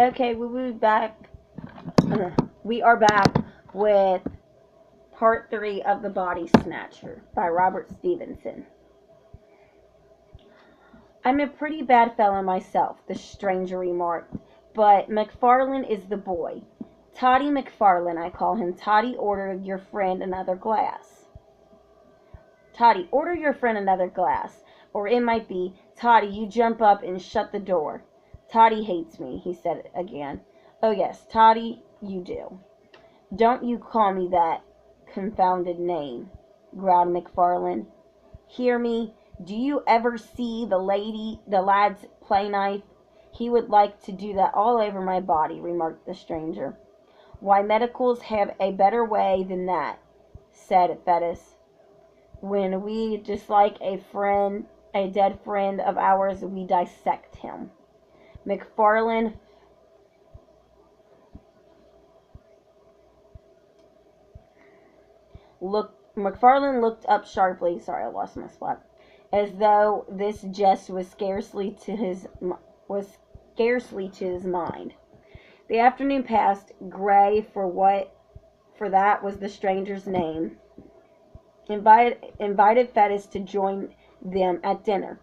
Okay, we'll be back. We are back with part 3 of The Body Snatcher by Robert Stevenson. I'm a pretty bad fellow myself, the stranger remarked, but McFarlane is the boy. Toddy McFarlane, I call him. Toddy, order your friend another glass. Toddy, order your friend another glass. Or it might be, Toddy, you jump up and shut the door. Toddy hates me, he said again. Oh yes, Toddy, you do. Don't you call me that confounded name, growled McFarlane. Hear me? Do you ever see the lad's play knife? He would like to do that all over my body, remarked the stranger. Why, medicals have a better way than that, said Fettes. When we dislike a dead friend of ours, we dissect him. McFarlane looked up sharply. Sorry, I lost my spot. As though this jest was scarcely to his mind. The afternoon passed. Gray, for that was the stranger's name, invited Fettes to join them at dinner.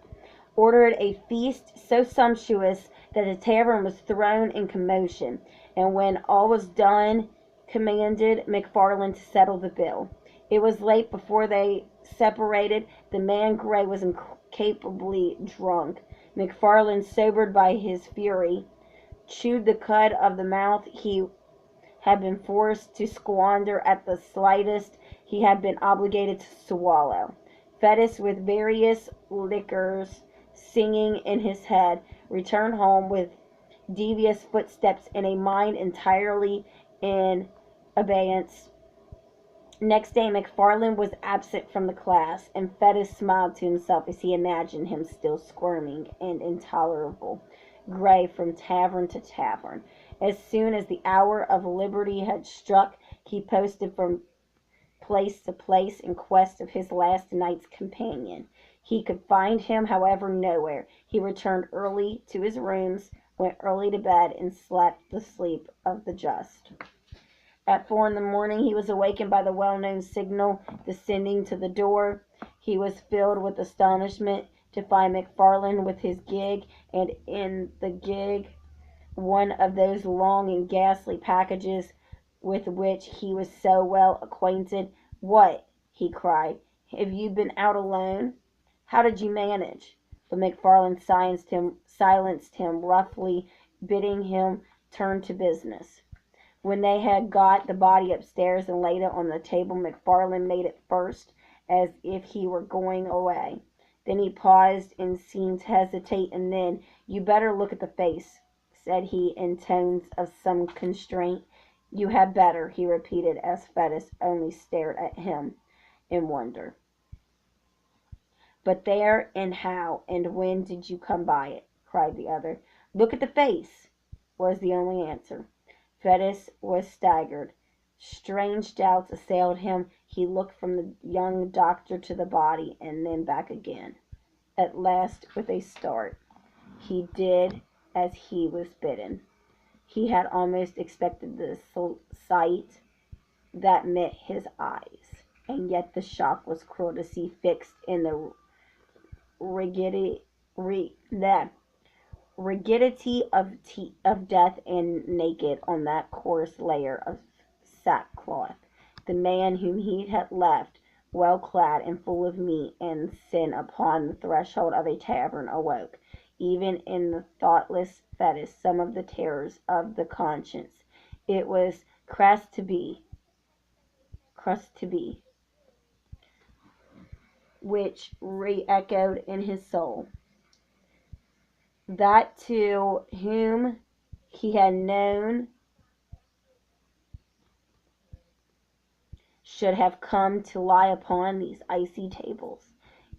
Ordered a feast so sumptuous that the tavern was thrown in commotion, and when all was done, commanded McFarlane to settle the bill. It was late before they separated. The man Gray was incapably drunk. McFarlane, sobered by his fury, chewed the cud of the mouth he had been forced to squander at the slightest he had been obligated to swallow. Fettes, with various liquors singing in his head, returned home with devious footsteps in a mind entirely in abeyance. Next day McFarlane was absent from the class, and Fettes smiled to himself as he imagined him still squirming and intolerable Gray from tavern to tavern. As soon as the hour of liberty had struck, he posted from place to place in quest of his last night's companion. He could find him, however, nowhere. He returned early to his rooms, went early to bed, and slept the sleep of the just. At 4 in the morning he was awakened by the well-known signal descending to the door. He was filled with astonishment to find McFarlane with his gig, and in the gig one of those long and ghastly packages with which he was so well acquainted. What? He cried. Have you been out alone? How did you manage? But McFarlane silenced him roughly, bidding him turn to business. When they had got the body upstairs and laid it on the table, McFarlane made it first, as if he were going away. Then he paused and seemed to hesitate, and then, "You better look at the face," said he in tones of some constraint. "You had better," he repeated, as Fettes only stared at him in wonder. "But there, and how, and when did you come by it?" cried the other. "Look at the face," was the only answer. Fettes was staggered. Strange doubts assailed him. He looked from the young doctor to the body, and then back again. At last, with a start, he did as he was bidden. He had almost expected the sight that met his eyes, and yet the shock was cruel to see fixed in the rigidity of death and naked on that coarse layer of sackcloth, the man whom he had left well clad and full of meat and sin upon the threshold of a tavern awoke, even in the thoughtless Fettes, some of the terrors of the conscience. It was crass to be, which re-echoed in his soul. That to whom he had known should have come to lie upon these icy tables.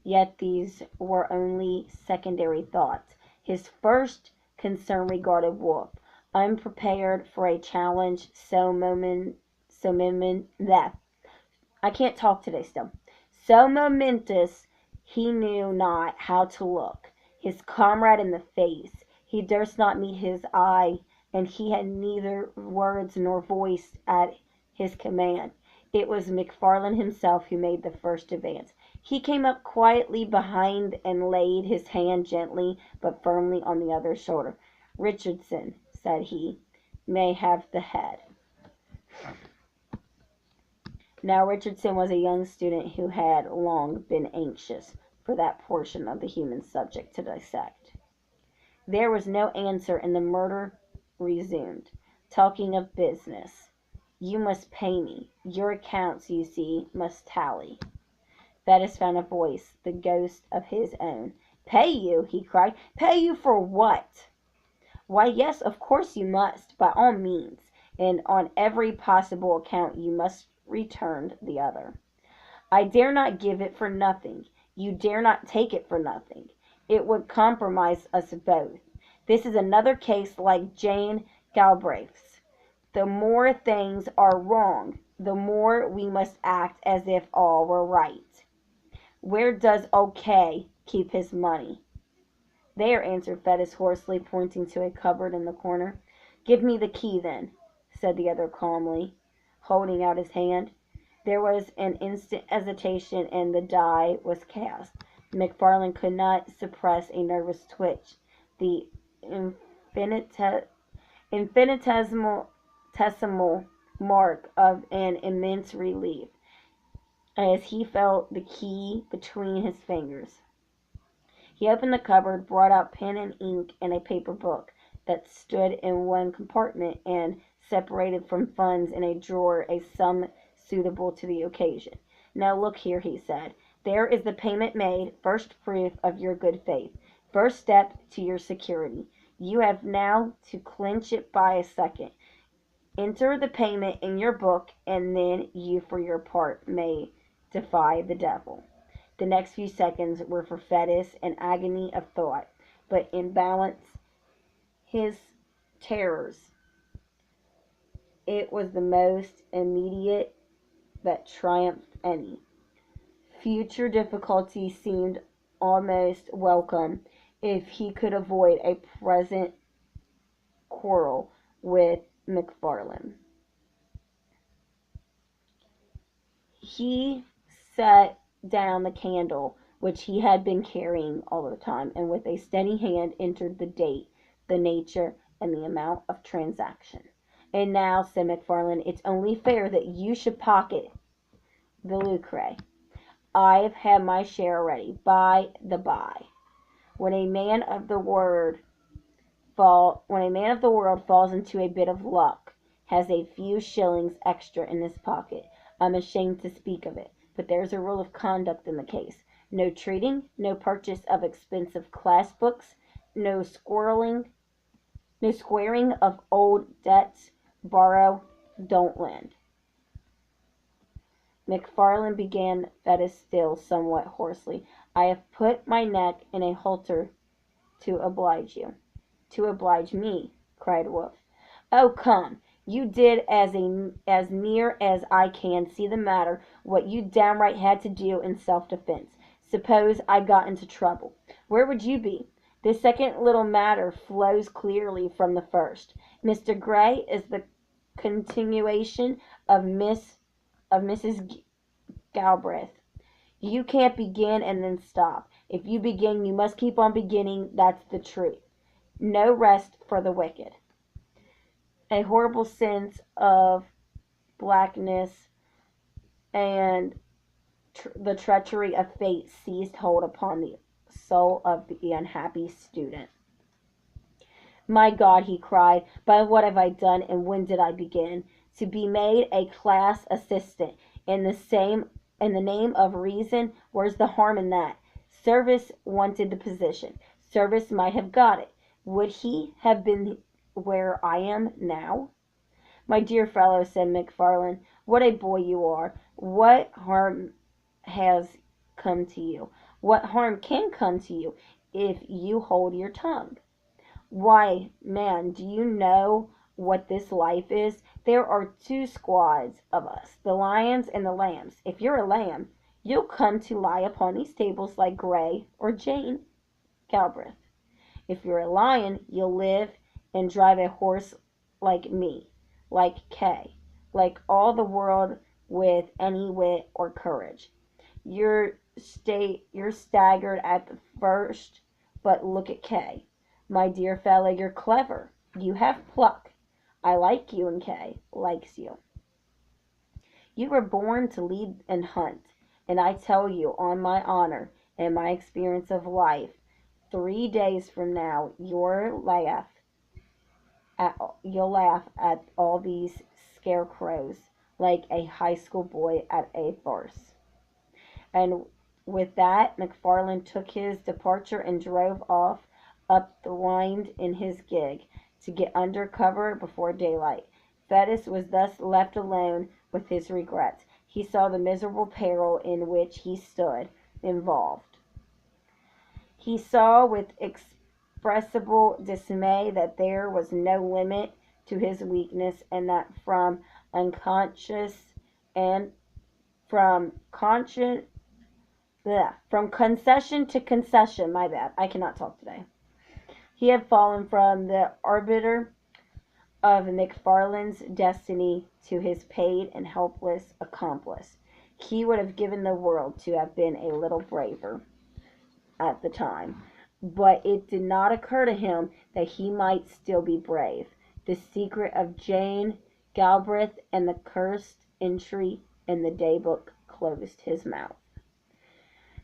Yet these were only secondary thoughts. His first concern regarded Wolfe, unprepared for a challenge so momentous he knew not how to look his comrade in the face. He durst not meet his eye and he had neither words nor voice at his command. It was McFarland himself who made the first advance. He came up quietly behind and laid his hand gently but firmly on the other's shoulder. "Richardson," said he, "may have the head." Now Richardson was a young student who had long been anxious for that portion of the human subject to dissect. There was no answer, and the murderer resumed, talking of business. "You must pay me. Your accounts, you see, must tally." Bettis found a voice, the ghost of his own. "Pay you?" he cried. "Pay you for what?" "Why, yes, of course you must, by all means, and on every possible account you must return the other. I dare not give it for nothing. You dare not take it for nothing. It would compromise us both. This is another case like Jane Galbraith's. The more things are wrong, the more we must act as if all were right. Where does old K keep his money?" "There," answered Fettes hoarsely, pointing to a cupboard in the corner. "Give me the key, then," said the other calmly, holding out his hand. There was an instant hesitation, and the die was cast. McFarland could not suppress a nervous twitch. The infinitesimal mark of an immense relief, as he felt the key between his fingers. He opened the cupboard, brought out pen and ink and a paper book that stood in one compartment, and separated from funds in a drawer a sum suitable to the occasion. "Now look here," he said. "There is the payment made, first proof of your good faith, first step to your security. You have now to clinch it by a second. Enter the payment in your book, and then you for your part may defy the devil." The next few seconds were for Fettes an agony of thought, but in balance his terrors it was the most immediate that triumphed any. Future difficulty seemed almost welcome if he could avoid a present quarrel with McFarland. He set down the candle which he had been carrying all the time, and with a steady hand entered the date, the nature, and the amount of transaction. "And now," said McFarland, "it's only fair that you should pocket the lucre. I've had my share already. By the by, when a man of the world falls into a bit of luck, has a few shillings extra in his pocket, I'm ashamed to speak of it, but there's a rule of conduct in the case. No treating, no purchase of expensive class books, no squaring of old debts, borrow, don't lend." McFarland began, Fettes still somewhat hoarsely. "I have put my neck in a halter to oblige you." "To oblige me?" cried Wolfe. "Oh, come, you did as near as I can see the matter what you downright had to do in self-defense. Suppose I got into trouble, where would you be? This second little matter flows clearly from the first. Mr. Gray is the continuation of Mrs. Galbraith. You can't begin and then stop. If you begin, you must keep on beginning. That's the truth. No rest for the wicked." A horrible sense of blackness and the treachery of fate seized hold upon the soul of the unhappy student. "My God," he cried, "by what have I done, and when did I begin? To be made a class assistant in the name of reason, where's the harm in that? Service wanted the position. Service might have got it. Would he have been where I am now?" "My dear fellow," said McFarland, "what a boy you are! What harm has come to you? What harm can come to you if you hold your tongue? Why, man, do you know what this life is? There are two squads of us, the lions and the lambs. If you're a lamb, you'll come to lie upon these tables like Gray or Jane Galbraith. If you're a lion, you'll live and drive a horse like me, like Kay, like all the world with any wit or courage. You're staggered at the first, but look at Kay. My dear fellow, you're clever. You have pluck. I like you, and Kay likes you. You were born to lead and hunt, and I tell you, on my honor and my experience of life, 3 days from now you'll laugh at all these scarecrows like a high school boy at a farce. And with that, McFarland took his departure and drove off up the wind in his gig to get under cover before daylight. Fettes was thus left alone with his regrets. He saw the miserable peril in which he stood involved. He saw with inexpressible dismay that there was no limit to his weakness, and that and from conscious from concession to concession, my bad, I cannot talk today, he had fallen from the arbiter of McFarland's destiny to his paid and helpless accomplice. He would have given the world to have been a little braver at the time, but it did not occur to him that he might still be brave. The secret of Jane Galbraith and the cursed entry in the daybook closed his mouth.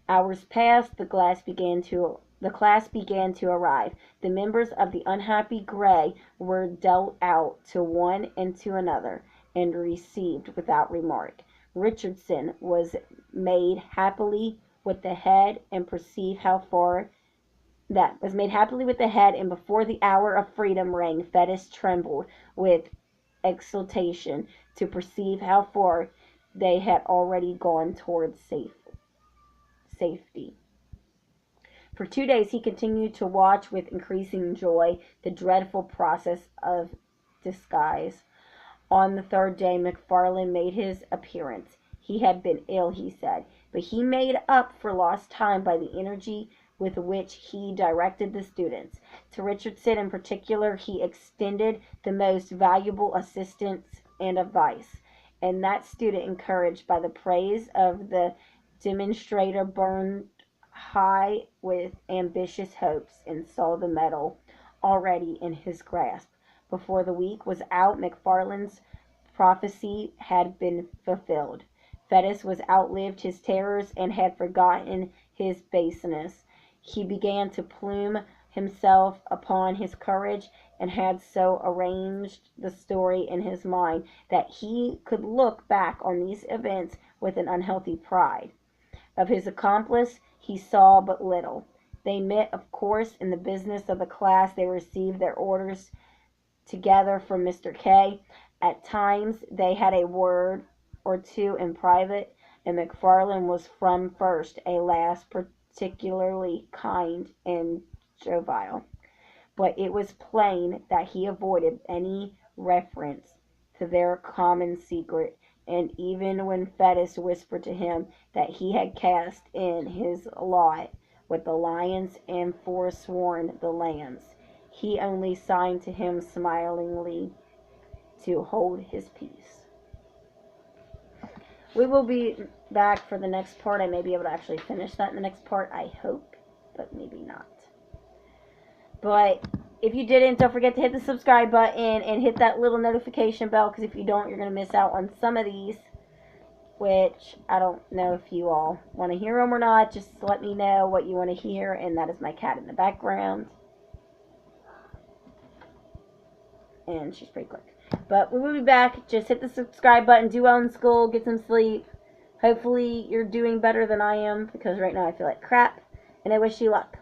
Hours passed. The class began to arrive. The members of the unhappy Grey were dealt out to one and to another, and received without remark. Richardson was made happily with the head, and before the hour of freedom rang, Fettes trembled with exultation to perceive how far they had already gone towards safety. For 2 days he continued to watch with increasing joy the dreadful process of disguise. On the third day McFarland made his appearance. He had been ill, he said, but he made up for lost time by the energy with which he directed the students. To Richardson in particular he extended the most valuable assistance and advice, and that student, encouraged by the praise of the demonstrator, burned high with ambitious hopes and saw the medal already in his grasp. Before the week was out, McFarland's prophecy had been fulfilled. Fettes was outlived his terrors and had forgotten his baseness. He began to plume himself upon his courage, and had so arranged the story in his mind that he could look back on these events with an unhealthy pride. Of his accomplice he saw but little. They met, of course, in the business of the class. They received their orders together from Mr. K. At times they had a word or two in private, and McFarland was from first to last particularly kind and jovial. But it was plain that he avoided any reference to their common secret, and even when Fettes whispered to him that he had cast in his lot with the lions and forsworn the lambs, he only signed to him smilingly to hold his peace. We will be back for the next part. I may be able to actually finish that in the next part, I hope, but maybe not. But if you didn't, don't forget to hit the subscribe button and hit that little notification bell, because if you don't, you're going to miss out on some of these, which I don't know if you all want to hear them or not. Just let me know what you want to hear, and that is my cat in the background. And she's pretty quick. But we will be back. Just hit the subscribe button, do well in school, get some sleep. Hopefully you're doing better than I am, because right now I feel like crap, and I wish you luck.